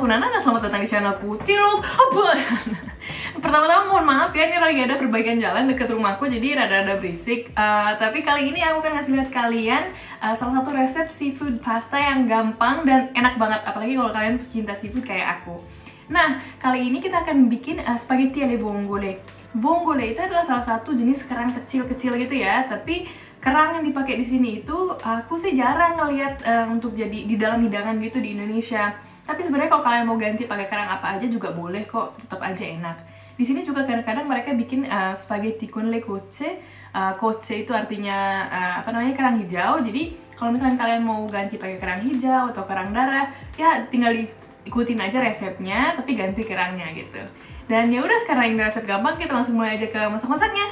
namaku Nana dan selamat datang di channelku Ciluk Abon. Pertama-tama mohon maaf ya, ini lagi ada perbaikan jalan deket rumahku jadi rada-rada berisik. Tapi kali ini aku akan ngasih lihat kalian salah satu resep seafood pasta yang gampang dan enak banget, apalagi kalau kalian pecinta seafood kayak aku. Nah, kali ini kita akan bikin spaghetti alle vongole. Vongole itu adalah salah satu jenis kerang kecil-kecil gitu ya, tapi kerang yang dipakai di sini itu aku sih jarang ngeliat untuk jadi di dalam hidangan gitu di Indonesia. Tapi sebenarnya kalau kalian mau ganti pakai kerang apa aja juga boleh kok, tetap aja enak. Di sini juga kadang-kadang mereka bikin spaghetti con le cocce. Cocce itu artinya kerang hijau. Jadi kalau misalnya kalian mau ganti pakai kerang hijau atau kerang darah, ya tinggal ikutin aja resepnya, tapi ganti kerangnya gitu. Dan ya udah, karena ini resep gampang, kita langsung mulai aja ke masak-masaknya.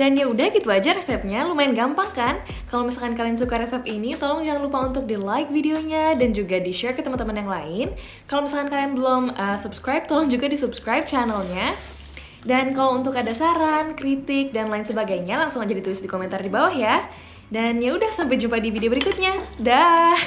Dan ya udah gitu aja resepnya, lumayan gampang kan? Kalau misalkan kalian suka resep ini, tolong jangan lupa untuk di like videonya dan juga di share ke teman-teman yang lain. Kalau misalkan kalian belum subscribe, tolong juga di subscribe channelnya. Dan kalau untuk ada saran, kritik, dan lain sebagainya, langsung aja ditulis di komentar di bawah ya. Dan ya udah, sampai jumpa di video berikutnya. Dah.